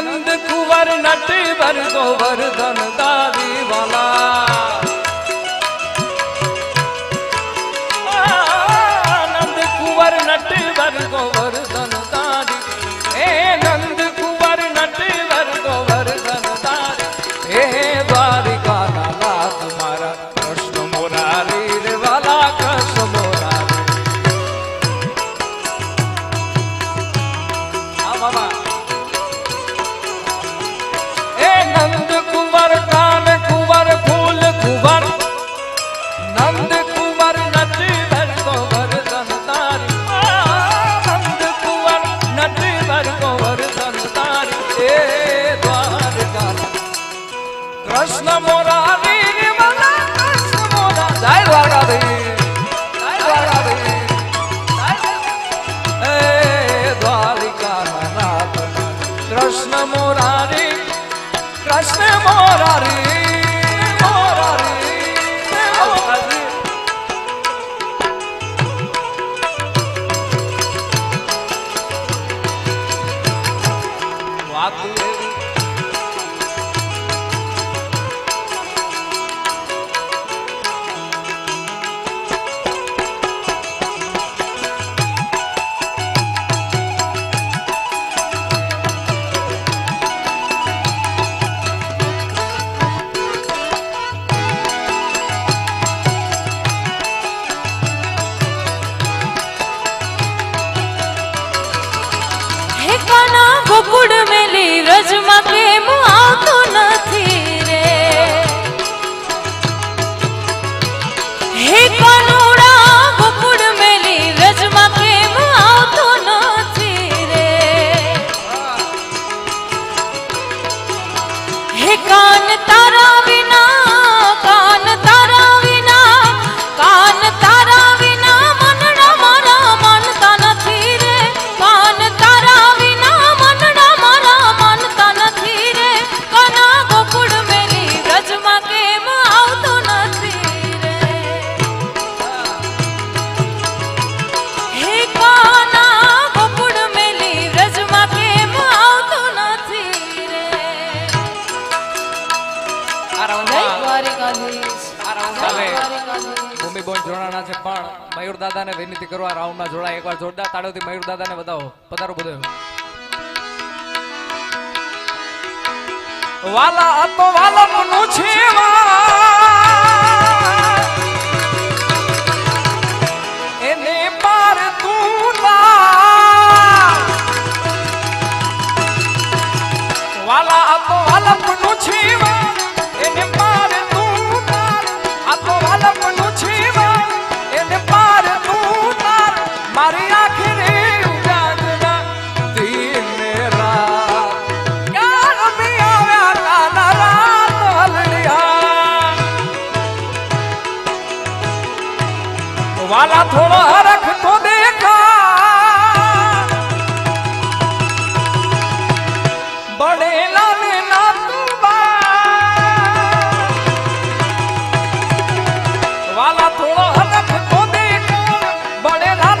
नंद कुंवर नटवर गोवर्धन दारी वाला नंद कुंवर नटवर गोवर्धन दारी ए नंद कुंवर नटवर गोवर्धन दारी हे द्वारिका लाला तुम्हारा कृष्ण मुरारी रे वाला कृष्ण मुरारी बाबा नंद कुंवर कान कुंवर फूल कुंवर नंद कुंवर नटवर गोवर्धन दारी नंद कुंवर नटवर गोवर्धन दारी हे द्वारका कृष्ण मुरारी रे वाला कृष्ण मुरारी जय द्वारकाधीश जय द्वारकाधीश हे द्वारिका नाथ कृष्ण मुरारी कृष्ण मुरारी मुरारी मुरारी बात ગોકુળ મેલી વ્રજમાં કેમ આવતો નથી રે હે કાનુડા ગોકુળ મેલી વ્રજમાં કેમ આવતો નથી રે હે કાન તારા વિના કાન તારા વિના કાન તારા વિના મનડા મારા માનતા નથી રે કાન તારા મયુર દાદા ને વિનંતી કરવા રાઉન્ડ માં જોડાય એકવાર જોરદાર તાળીઓથી મયુર દાદા ને બતાવો પધારો બધો વાલા તો વાલમ નું છે એને પાર તું વાલા તો વાલમ નું છે એને પાર તું આ તો વાલમ નું છે મારી આખરી ઉજાગરા દિન મેરા યાર ભી આવ્યા કાના રાત હલડિયા વાલા થોડો હરખ તો દેખા બડેલા ને ના વાલા થોડો હરખ તો દેખા બડેલા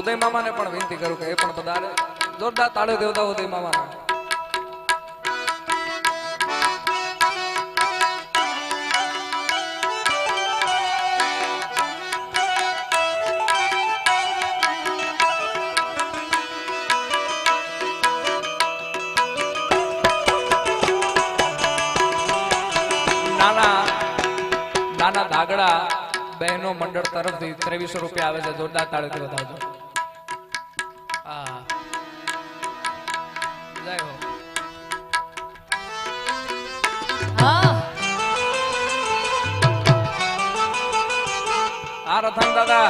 ઉદય મામા ને પણ વિનંતી કરું કે એ પણ પધારે જોરદાર તાળીઓ દેવતા ઉદય મામા નાના ધાગડા બહેનો મંડળ તરફથી 2300 રૂપિયા આવે છે જોરદાર તાળીઓ બતાવજો જય હો આ રથન દાદા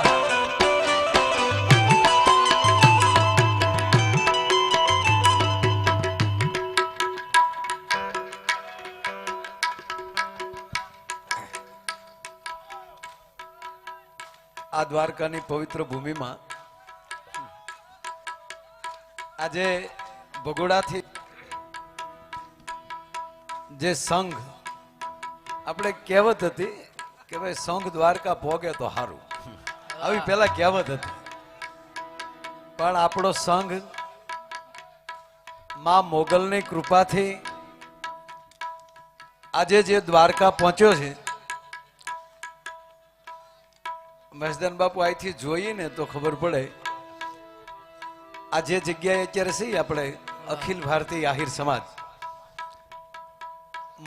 આ દ્વારકાની પવિત્ર ભૂમિમાં આજે ભગોડાથી જે સંઘ, આપણે કહેવત હતી કે ભાઈ સંઘ દ્વારકા પોગે તો સારું, આવી પેલા કહેવત હતી. પણ આપણો સંઘ માં મોગલની કૃપાથી આજે જે દ્વારકા પહોંચ્યો છે. મહેશદાન બાપુ અહીંથી જોઈએ ને તો ખબર પડે આ જે જગ્યાએ અત્યારે છે આપણે અખિલ ભારતીય આહિર સમાજ,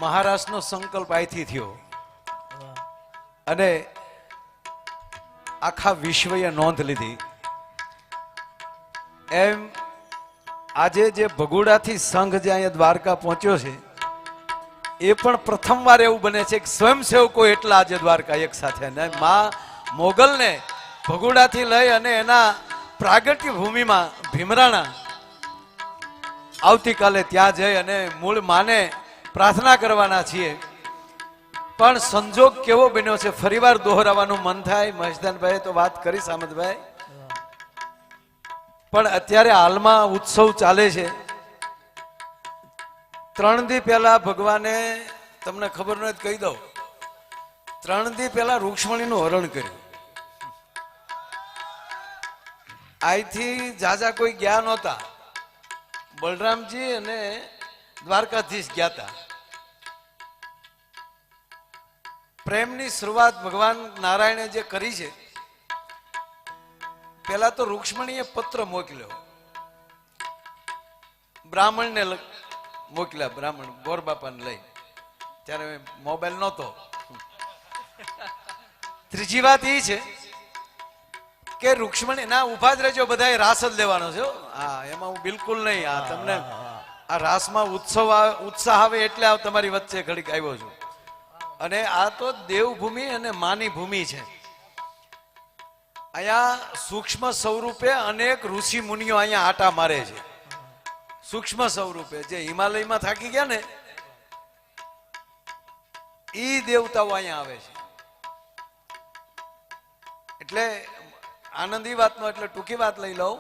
મહારાષ્ટ્રનો સંકલ્પ અહીંથી થયો અને આખા વિશ્વએ નોંધ લીધી. એમ આજે જે ભગોડાથી સંઘ જે અહીંયા દ્વારકા પહોંચ્યો છે એ પણ પ્રથમવાર એવું બને છે કે સ્વયંસેવકો એટલા આજે દ્વારકા એક સાથે, અને માં મોગલને ભગોડાથી લઈ અને એના પ્રાગટ્ય ભૂમિમાં ભીમરાણા આવતીકાલે ત્યાં જઈ અને મૂળ માને પ્રાર્થના કરવાના છીએ. પણ સંજોગ કેવો બન્યો છે, ફરીવાર દોહરાવાનું મન થાય. મહેશદાનભાઈ તો વાત કરી સામતભાઈ, પણ અત્યારે હાલમાં ઉત્સવ ચાલે છે. 3 દી પહેલા ભગવાને, તમને ખબર ન હોય તો કહી દઉં, 3 દી પહેલા રૂક્ષ્મણીનું હરણ કર્યું. અહીંથી જાજા કોઈ ગયા નહોતા, બલરામજી અને દ્વારકાધીશ ગયા હતા. પ્રેમની શરૂઆત ભગવાન નારાયણે જે કરી છે, પેલા તો રૂક્ષ્મણીએ પત્ર મોકલ્યો, બ્રાહ્મણને મોકલ્યા, બ્રાહ્મણ ગોર બાપાને લઈ, ત્યારે મોબાઈલ નહોતો. ત્રીજી વાત એ છે કે રૂક્ષ્મણી ના ઉભા જ રહેજો, બધાએ રાસ જ લેવાનો છે. હા, એમાં હું બિલકુલ નહીં. આ તમને આ રાસમાં ઉત્સાહ આવે એટલે તમારી વચ્ચે ઘડીક આવ્યો છું. અને આ તો દેવભૂમિ અને માની ભૂમિ છે. અહીંયા સૂક્ષ્મ સ્વરૂપે અનેક ઋષિ મુનિઓ અહીંયા આટા મારે છે. સૂક્ષ્મ સ્વરૂપે જે હિમાલયમાં થાકી ગયા ને ઈ દેવતાઓ અહીંયા આવે છે. એટલે આનંદ ઈ વાતનો, એટલે ટૂંકી વાત લઈ લઉં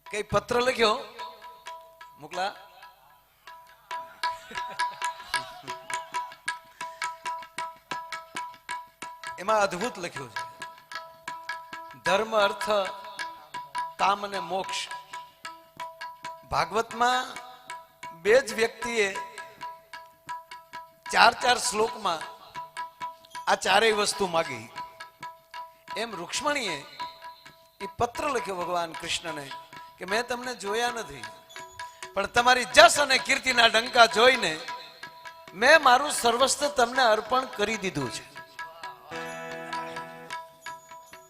કે પત્ર લખ્યો મોકલા, એમાં અદ્ભુત લખ્યું છે, ધર્મ અર્થ કામ અને મોક્ષ. ભાગવતમાં 2 જ વ્યક્તિએ 4 શ્લોકમાં આ ચારેય વસ્તુ માગી. એમ રૂક્ષ્મણીએ એ પત્ર લખ્યો ભગવાન કૃષ્ણને કે મેં તમને જોયા નથી, પણ તમારી જસ અને કીર્તિના ડંકા જોઈને મેં મારું સર્વસ્વ તમને અર્પણ કરી દીધું છે.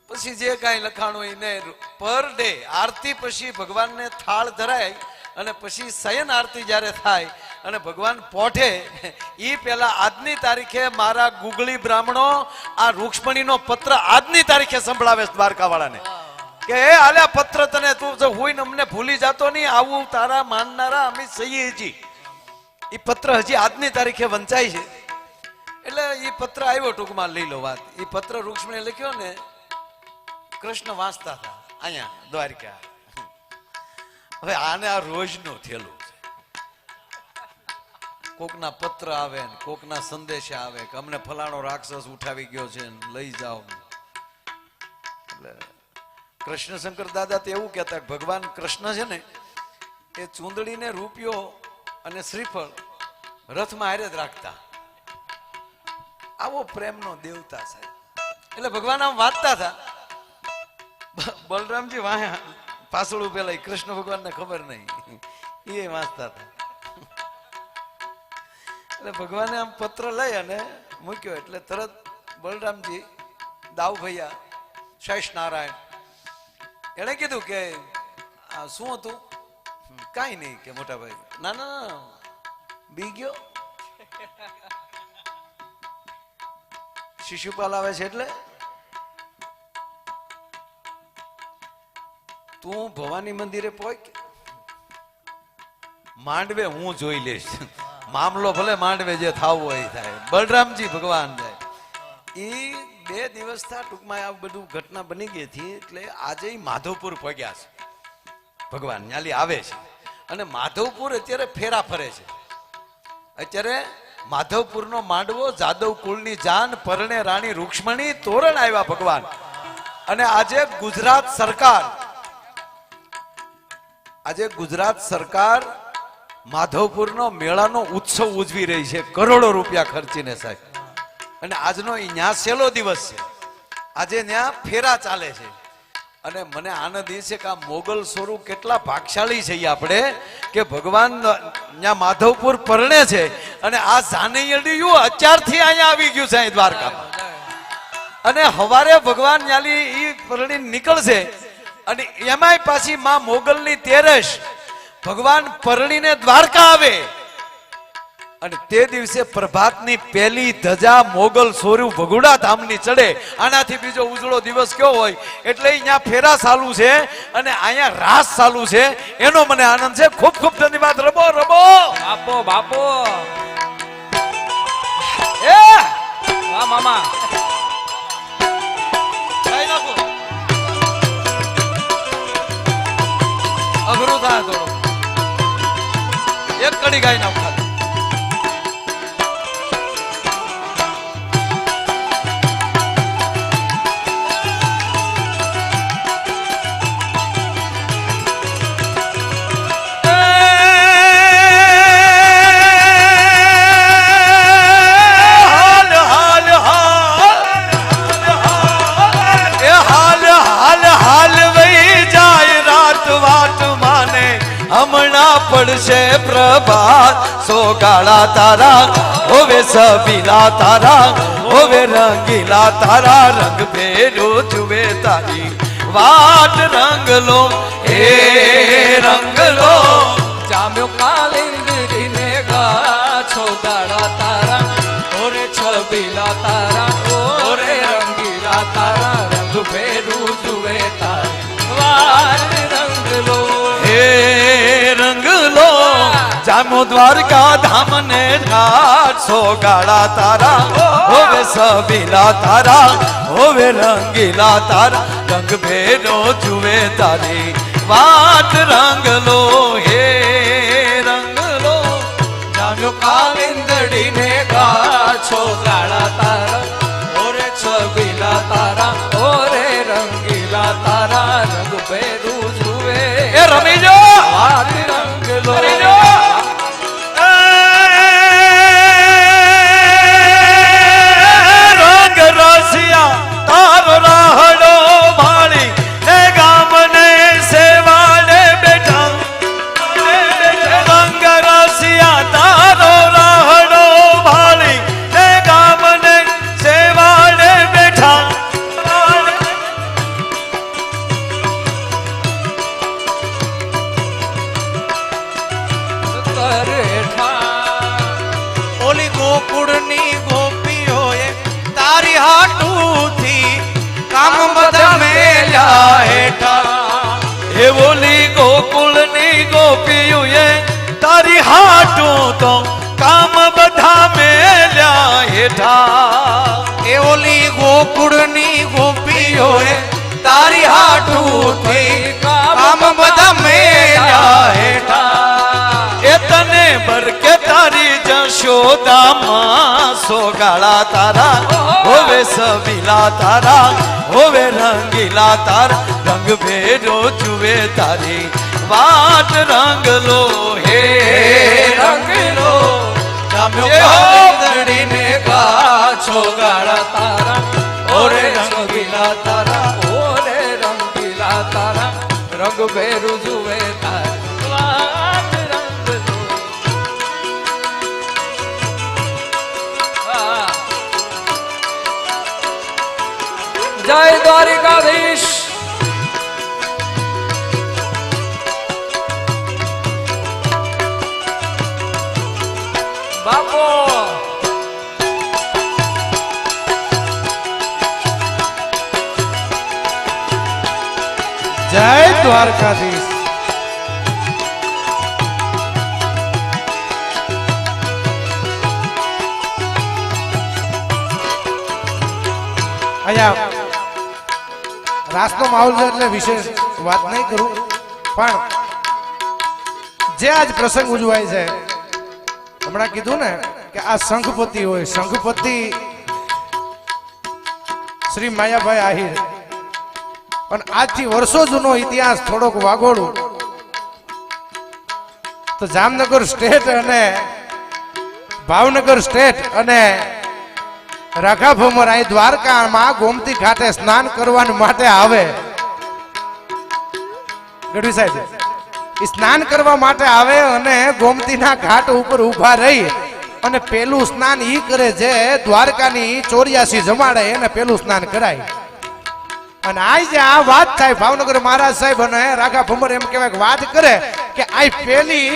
પછી જે કાંઈ લખાણું એને પર ડે આરતી પછી ભગવાનને થાળ ધરાય અને પછી શયન આરતી જ્યારે થાય અને ભગવાન પોઠે એ પેલા આજની તારીખે મારા ગુગળી બ્રાહ્મણો આ રૂક્ષ્મણીનો પત્ર આજની તારીખે સંભળાવે દ્વારકા વાળાને કે એ આલ્યા પત્ર તને, તું જો હોઈને અમને ભૂલી જાતો નહીં, આવું તારા માનનારા અમે સહીજી. એ પત્ર હજી આજની તારીખે વંચાય છે. એટલે એ પત્ર આવ્યો, ટૂંકમાં લઈ લો વાત. એ પત્ર રૂક્ષ્મણીએ લખ્યો ને, કૃષ્ણ વાંચતા હતા અહીંયા દ્વારકા. હવે આને આ રોજનું થયેલું છે. કોકના પત્ર આવે ને કોકના સંદેશા આવે કે અમને ફલાણો રાક્ષસ ઉઠાવી ગયો છે લઈ જાઓ. એટલે કૃષ્ણશંકર દાદા તો એવું કહેતા, ભગવાન કૃષ્ણ છે ને એ ચૂંદડીને રૂપિયો અને શ્રીફળ રથમાં હારે જ રાખતા. આવો પ્રેમનો દેવતા છે. એટલે ભગવાન આમ વાંચતા હતા, બલરામજી વાહ પાછળ પેલા કૃષ્ણ ભગવાનને ખબર નહીં, એ વાંચતા હતા. એટલે ભગવાને આમ પત્ર લઈ અને મૂક્યો. એટલે તરત બલરામજી, દાવ ભૈયા, શેષ નારાયણ એને કીધું કે આ શું હતું? કાંઈ નહીં કે મોટા ભાઈ. ના ના, બી ગયો. શિશુપાલ આવે છે એટલે તું ભવાની મંદિરે પહોંચ, માંડવે હું જોઈ લઈશ, મામલો ભલે માંડવે જે થાવ હોય થાય. બલરામજી ભગવાન જાય. એ 2 દિવસ થા ટૂંકમાં આ બધું ઘટના બની ગઈ હતી એટલે આજે ઈ માધવપુર પગ્યા છે ભગવાન ન્યાલી આવે છે અને માધવપુર અત્યારે ફેરા ફરે છે અત્યારે માધવપુરનો માંડવો જાદવ કુળની જાન પરણે રાણી રૂક્ષ્મણી તોરણ આવ્યા ભગવાન અને આજે ગુજરાત સરકાર માધવપુરનો મેળાનો ઉત્સવ ઉજવી રહી છે કરોડો રૂપિયા ખર્ચીને સાહેબ અને આજનો ન્યા છેલ્લો દિવસ છે આજે ન્યા ફેરા ચાલે છે અને મને આનંદ એ છે કે આ મોગલ સ્વરૂપ કેટલા ભાગશાળી છે આપણે કે ભગવાન ન્યા માધવપુર પરણે છે અને આ જાનૈયડિયું અત્યારથી અહીંયા આવી ગયું છે અહીં દ્વારકામાં અને હવારે ભગવાન ન્યાલી ઈ પરણી નીકળશે અને એમાંય પાછી માં મોગલની તેરસ ભગવાન પરણીને દ્વારકા આવે અને તે દિવસે પ્રભાતની પહેલી ધજા મોગલ સ્વરૂપ ભગુડા ધામની ચડે આનાથી બીજો ઉજળો દિવસ કયો હોય એટલે અહીંયા ફેરા ચાલુ છે અને અહીંયા રાસ ચાલુ છે એનો મને આનંદ છે ખૂબ ખૂબ ધન્યવાદ રબો રબો બાપો બાપો એ વાહ મામા અઘરું થાય થોડું એક કડી ગાઈ નાખ ખાલી હમણાં પડશે પ્રભાત સોગાળા તારા હોવે સબીલા તારા હોવે રંગીલા તારા રંગ ભેરો જુએ તારી વાટ રંગ લો હે રંગ લો જામ્યો કાલિંદીને ગાછો દાડા તારા ઓરે છબીલા તારા ઓરે રંગીલા તારા રંગ ભેરું જુએ તારી વાટ રંગ લો હે રંગ લો જામો દ્વારકા ધામ ને ઘાટ સોગાળા તારા હોવે સબીલા તારા હોવે રંગીલા તારા રંગ ભેરો જુએ તારી વાટ રંગ લો હે રંગ લો જામ્યો કાલિંદડીને ગાછો દાડા તારા ઓરે છબીલા તારા ઓરે રંગીલા તારા રંગ ભેરું જુએ એ રમી જો વાટ રંગ લો રમી જો રંગ રસિયા તારો રાહડો ભાળી ને ગામ ને સેવાડે બેઠા રંગ રસિયા તારો રાહડો ભાળી ને ગામ ને સેવાડે બેઠા ઓલી ગોકુળની ગોપીઓએ તારી હાટુથી કામ બધા મેલ્યા હેઠા હે બોલી ગોકુળની ગોપીઓએ તારી હાટું તો કામ બધા મેલ્યા હેઠા એ ઓલી ગોકુળની ગોપીઓએ તારી હાટુથી કામ બધા મેલ્યા હેઠા એ તને બરકે તારી જશોદામાં સોગાળા તારા હોવે સબીલા તારા હોવે રંગીલા તારા રંગ ભેરો જુએ તારી વાટ રંગ લો હે રંગ લો જામ્યો કાલિંદડીને ગાછો ગાળા તારા ઓરે રંગીલા તારા ઓરે રંગીલા તારા રંગ ભેરું જુએ તારી વાટ રંગ લો જય દ્વારિકાધીશ બાપો જય દ્વારકાધીશ અહીંયા રાસનો માહોલ છે એટલે વિશેષ વાત નહીં કરું, પણ જે આજ પ્રસંગ ઉજવાય છે, હમણાં કીધું ને કે આ સંઘપતિ હોય, સંઘપતિ શ્રી માયાભાઈ આહિર, પણ આજથી વર્ષો જૂનો ઇતિહાસ થોડોક વાગોળું તો જામનગર સ્ટેટ અને ભાવનગર સ્ટેટ અને રાખા ભમર અહીં દ્વારકામાં ગોમતી ઘાટે સ્નાન કરવા માટે આવે. ગઢવી સાહેબ સ્નાન કરવા માટે આવે અને ગોમતીના ઘાટ ઉપર ઊભા રહી અને પેલું સ્નાન ઈ કરે જે દ્વારકાની 84 જમાડે એને પેલું સ્નાન કરાય. અને આ જે આ વાત થાય ભાવનગર મહારાજ સાહેબ અને રાખા ભમર એમ કહેવાય વાત કરે કે આ પેલી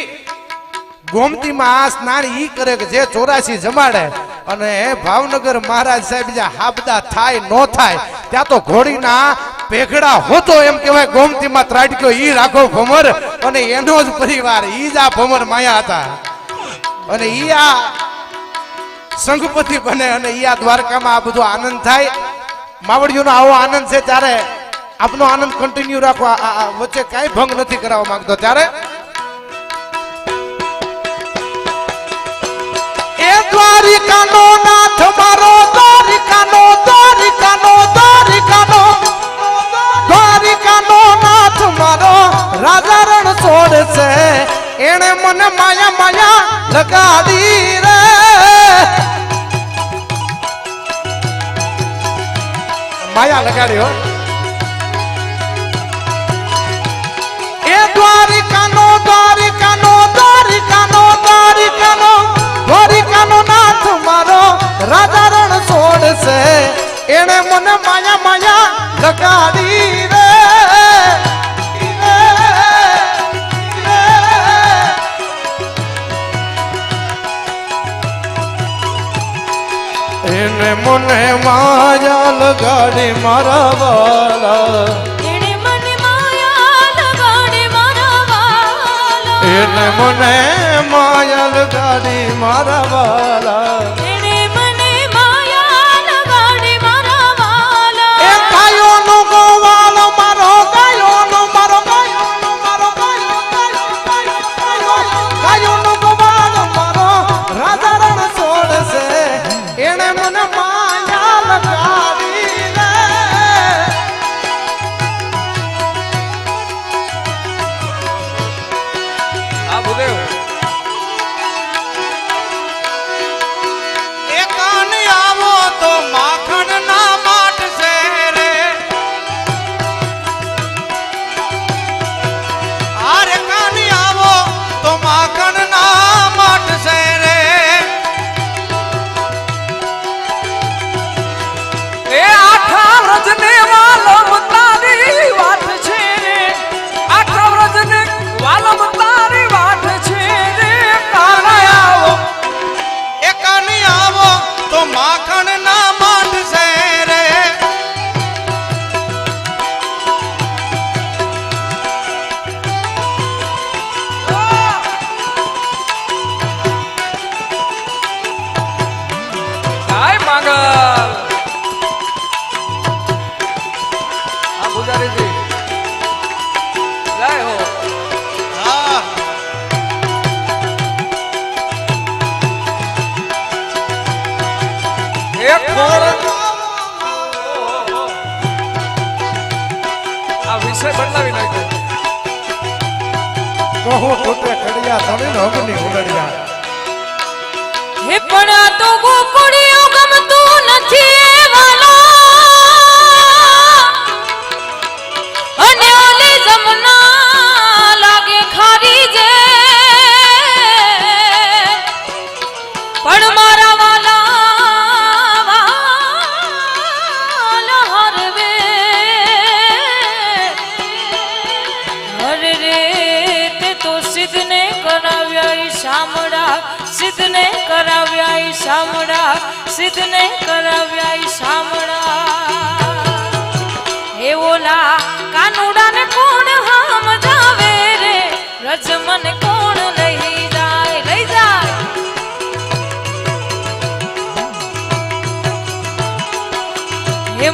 ગોમતીમાં સ્નાન ઈ કરે કે જે 84 જમાડે. અને ભાવનગર મહારાજ સાહેબ જે હાબદા થાય નો થાય ત્યાં તો ઘોડીના પેઘડા હોતો એમ કહેવાય ગોમતીમાં ત્રાટક્યો ઈ રાખો ભમર અને એનો જ પરિવાર ઈ જ આ ભમર માયા હતા. અને ઈ આ સંઘપતિ બને અને ઈ આ દ્વારકામાં આ બધો આનંદ થાય. માવડીઓનો આવો આનંદ છે ત્યારે આપનો આનંદ કન્ટિન્યુ રાખો, વચ્ચે કાંઈ ભંગ નથી કરાવવા માંગતો. ત્યારે એ દ્વારિકાનો નાથ મારો, દ્વારિકાનો દ્વારિકાનો દ્વારિકાનો દ્વારિકાનો નાથ મારો, રાજા રણ છોડશે એને મને માયા માયા લગાડી રે. માયા લગાડ્યો એ દ્વારિકાનો દ્વારિકાનો દ્વારિકાનો દ્વારિકાનો દ્વારિકાનો નાથ મારો, રાજા રણ છોડશે એને મને માયા માયા લગાડી રે. એને મને માયા લગાડી મારા વાલા, એણે મને માયા લગાડી મારા વાલા, એને મને માયા લગાડી મારા વાલા. એણે મને માયા લગાડી મારા વાલા. એ ગાયોનો ગોવાલો મારો, ગાયોનો મારો, ગાયોનો મારો, ગાયોનો ગોવાલો મારો, રાજા રણ છોડશે એને મને માયા લગાડી રે. આ ભૂદેવ એ કાન આવો તો માખણ ના માટશે રે, આરે કાન આવો તો માખણ ના માટશે રે. એ આખા વ્રજને વાલમ તારી વાત છે રે, આખા વ્રજને વાલમ તારી વાત છે રે. કાના આવો એ કાન આવો તો માખણ ના માટશે રે. કાય માંગલ આ પૂજારીજી જય હો. હા એક ખોર આ વિષય બદલાવી નાખ્યો. કહું ટૂટે ખડિયા તણી અગ્નિ ઉલડિયા. હે પણ આ તો ગોકુળિયો ગમતું નથી વાલા, અને ઓલી જમના લાગે ખારી જે, પણ મારા વાલા વાલા હરવે હરે રે તે તો સિદ્ધને કરાવ્યા ઈ શામળા, સિદ્ધને કરાવ્યા ઈ શામળા, સિદ્ધને કરાવ્યા ઈ શામળા. હે ઓલા કાનુડાને કોણ હામ જાવે રે, રજ મને કોણ લઈ જાય, લઈ જાય. હે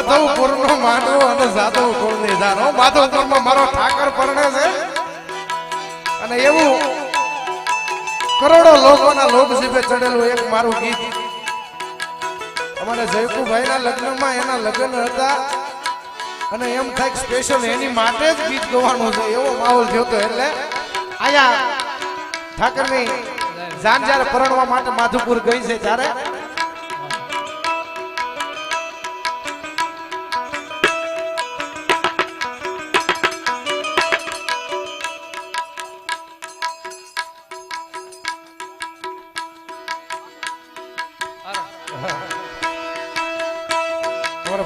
માધવપુર નો માંડવો અને જાદવપુર ની જાનો માધવપુર માં મારો ઠાકર પરણે છે અને એવું કરોડો લોકોના લોક જીભે ચડેલું એક મારું ગીત અમારે જયકુભાઈ ના લગ્નમાં એના લગ્ન હતા અને એમ થાય સ્પેશિયલ એની માટે જ ગીત ગવાનું છે એવો માહોલ થયો હતો એટલે અહીંયા ઠાકરની જાન જ્યારે પરણવા માટે માધવપુર ગઈ છે ત્યારે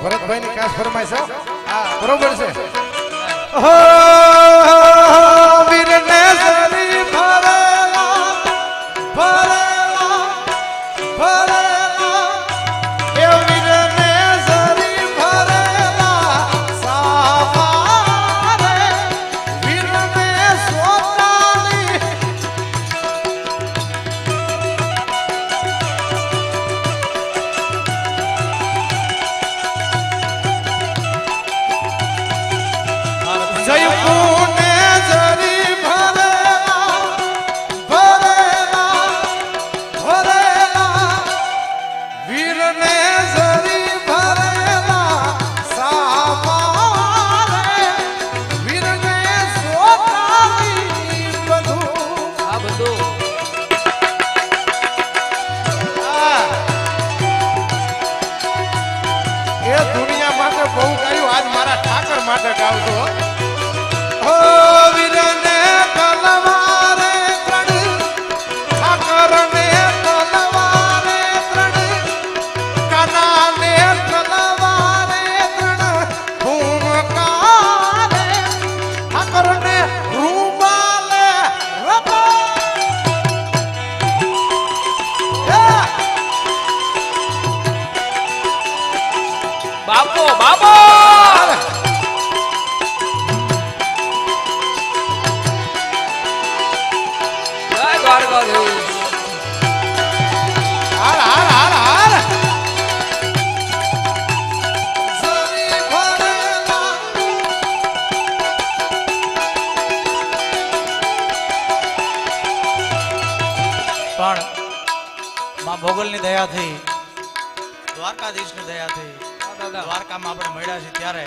ભરતભાઈ ની ખાસ ફરમાઈશ હા બરોબર છે વીરને સરી ભરેલા ભરેલા ભરેલા એ વીરને સરી ભરેલા સાવારે વીરને સોતાલી જયપુને જરી ભરેલા ભરેલા ભરેલા વીરને જરી ભરેલા સાવારે વીરને સોતાલી બધું આ બધું એ દુનિયા માટે બહુ ગાયું આજ મારા ઠાકર માટે ગાવતો ઓ વીરને તલવારે ત્રણ ઠાકરને તલવારે ત્રણ કાનાને તલવારે ત્રણ ભૂમકારે ઠાકરને રૂમાલે રતો બાપો બાપો જય દ્વારકાધીશ હાર હાર હાર હાર સરી ભરેલા પણ માં ભોગલની દયાથી દ્વારકાધીશની દયાથી દ્વારકામાં આપણે મળ્યા છે ત્યારે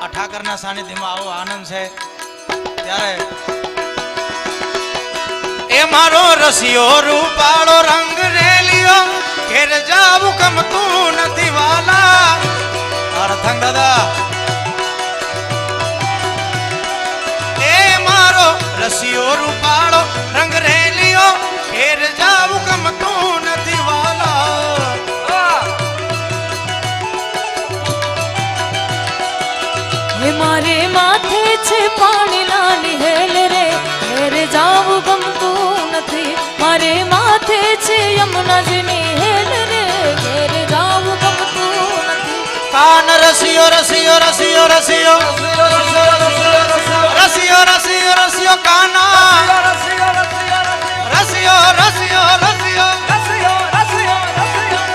આ ઠાકરના સાનિધ્યમાં આવો આનંદ છે ત્યારે એ મારો રસિયો રૂપાળો રંગ રેલિયો ઘેર જાવું ગમતું નથી વાલા અર્થંગ દાદા એ મારો રસિયો રૂપાળો રંગ રેલિયો ઘેર જાવું ગમતું નથી વાલા હે મારે માથે છે પાણી લાલી હેલ રે ઘેર જાવું ગમતું નથી મારે માથે છે યમુનાજીની હેલ રે ઘેર જાવું ગમતું નથી કાન રસિયો રસિયો રસિયો રસિયો રસિયો રસિયો રસિયો કાના રસિયો રસિયો રસિયો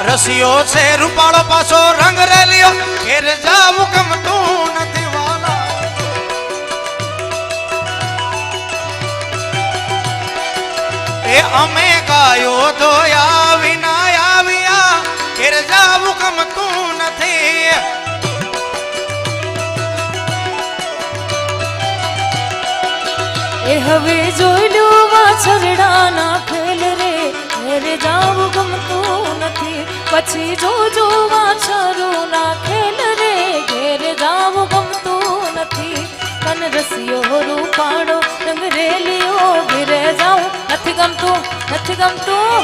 રસિયો છે રૂપાળો પાછો રંગ રેલિયો ઘેર જાવું ગમતું નથી વાલા એ અમે ગાયો ધોયા વિના આવ્યા ઘેર જાવું ગમતું નથી એ હવે જોઈ લો વાછરડાના ખેલ રે ઘેર જાવું ગમતું નથી પછી જોજો વાછરુના ખેલ રે ઘેર જાવું ગમતું નથી કન રસિયો રૂપાળો રંગ રેલિયો ઘેરે જાવું નથી ગમતું નથી ગમતું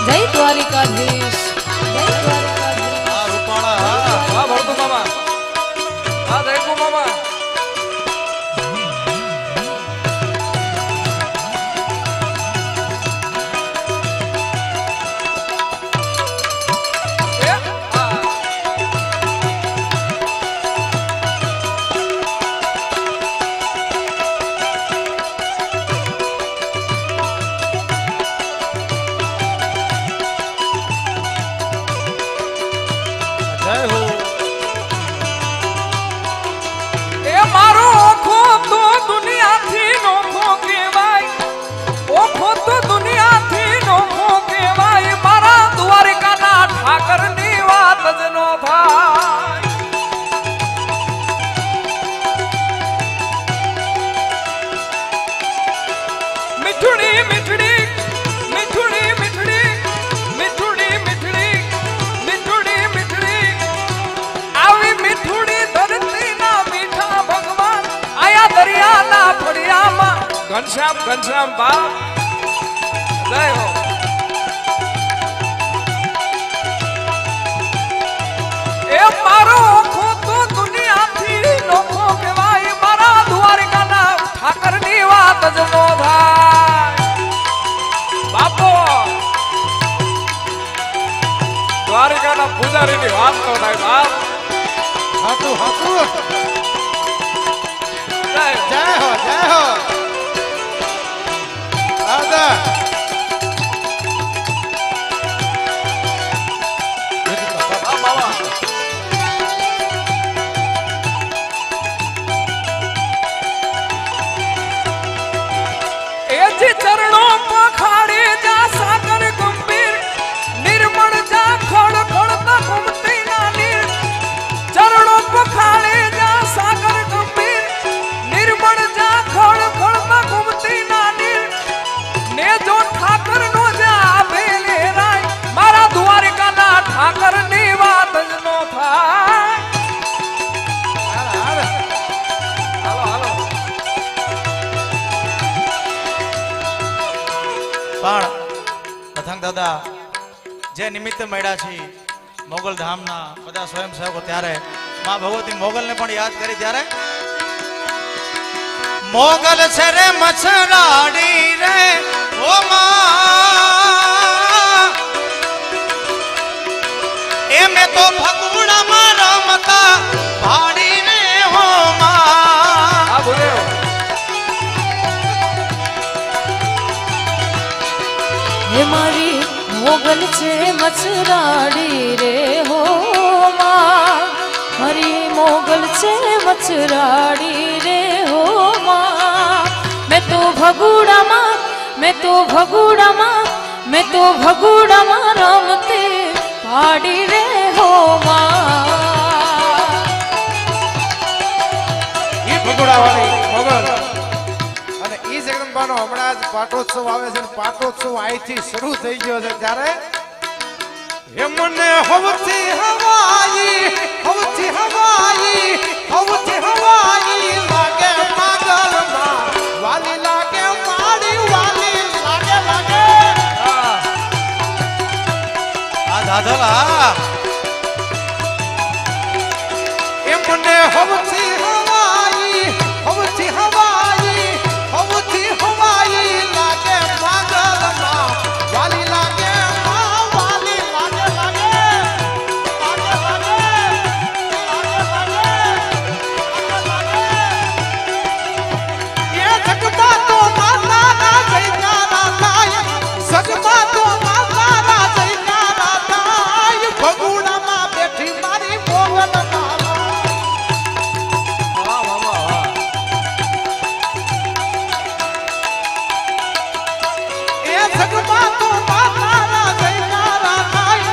જય દ્વારિકાધીશ જય દ્વારિકાધીશ આ રૂપાળા હા ભરતુ મામા હા જયકુ મામા એ આ ઘનશ્યામ બાપ જય હો. એ મારો ઓખો તો દુનિયાથી નોખો કહેવાય, મારા દ્વારિકાના ઠાકરની વાત જ નો થાય. બાપો દ્વારિકાના પૂજારીની વાત નો થાય બાપ. હાચું હાચું. જય હો. જય હો જય હો. દાદા ચરણો પખાડે જા સાગર ગંભીર, નિર્મળ જા ખડ ખડતા ઘૂમતી નાની. ચરણો પખાડે જા સાગર ગંભીર, નિર્મળ જા ખડ ખડતા ઘૂમતી નાની. ને જો ઠાકર નો જા ભેલે રાય, મારા દ્વારિકાના ઠાકર ની વાત જ નો થાય. હાલો હાલો. પણ પથંગ દાદા જે નિમિત્તે મળ્યા છે મોગલ ધામના બધા સ્વયંસેવકો, ત્યારે માં ભગવતી મોગલને પણ યાદ કરી. ત્યારે મોગલ છે રે મછરાડી રે ઓ માં, એ મેં તો ફગુડામાં રમતા ભાડી રે હો માં. આ બોલ્યો હે મારી મોગલ છે મછરાડી રે હો માં, મારી મોગલ છે મછરાડી રે હો માં. મેં તો ભગુડામાં રમતે ભાડી રે હો માં. ઈ ભગોડાવાળી મોગલ અને ઈ જગદંબાનો હમણાં જ પાટોત્સવ આવે છે. પાટોત્સવ અહીંથી શરૂ થઈ ગયો છે. ત્યારે હે મને હવથી હવાઈ લાગે પાગલમાં, વાલી લાગે માડી વાલી લાગે. આ દાદલા એ મને હવથી હવાઈ લાગે પાગલમાં, વાલી લાગે વાલી લાગે. એ જગમાં તો માતાના જયકારા થાય, સગમાં તો માતાના જયકારા થાય. ભગુડામાં બેઠી મારી મોગલ માલા. વાહ વાહ વાહ વાહ. એ જગમાં તો માતાના જયકારા થાય,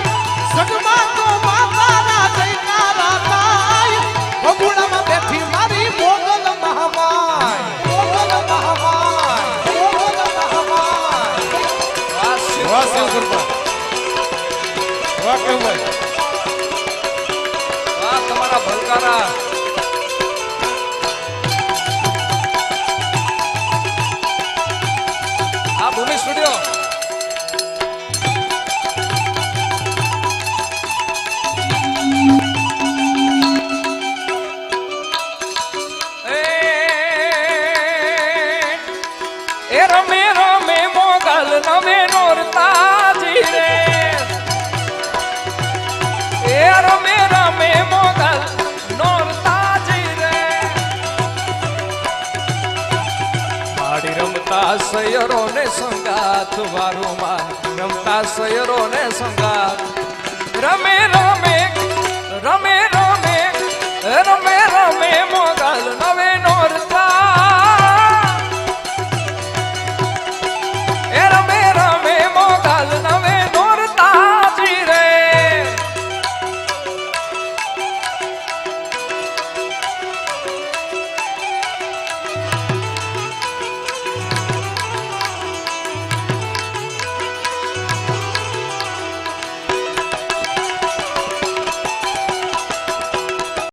સગમાં તો માતાના જયકારા થાય. ભગુડામાં બેઠી મારી મોગલ મહામાય. વાહ શિવ. વાહ શિવકૃપા. વાહ કહેવાય. વાહ તમારા ભલકારા. આ ભૂમિ સ્ટુડિયો. એ રમે રમે મોગલ નવે નોરતાજી રે. એ રમે રમે મોગલ નોરતાજી રે. માડી રમતા સયરો ને સંગાત, વારુમાં રમતા સયરો ને સંગાત. રમે રમે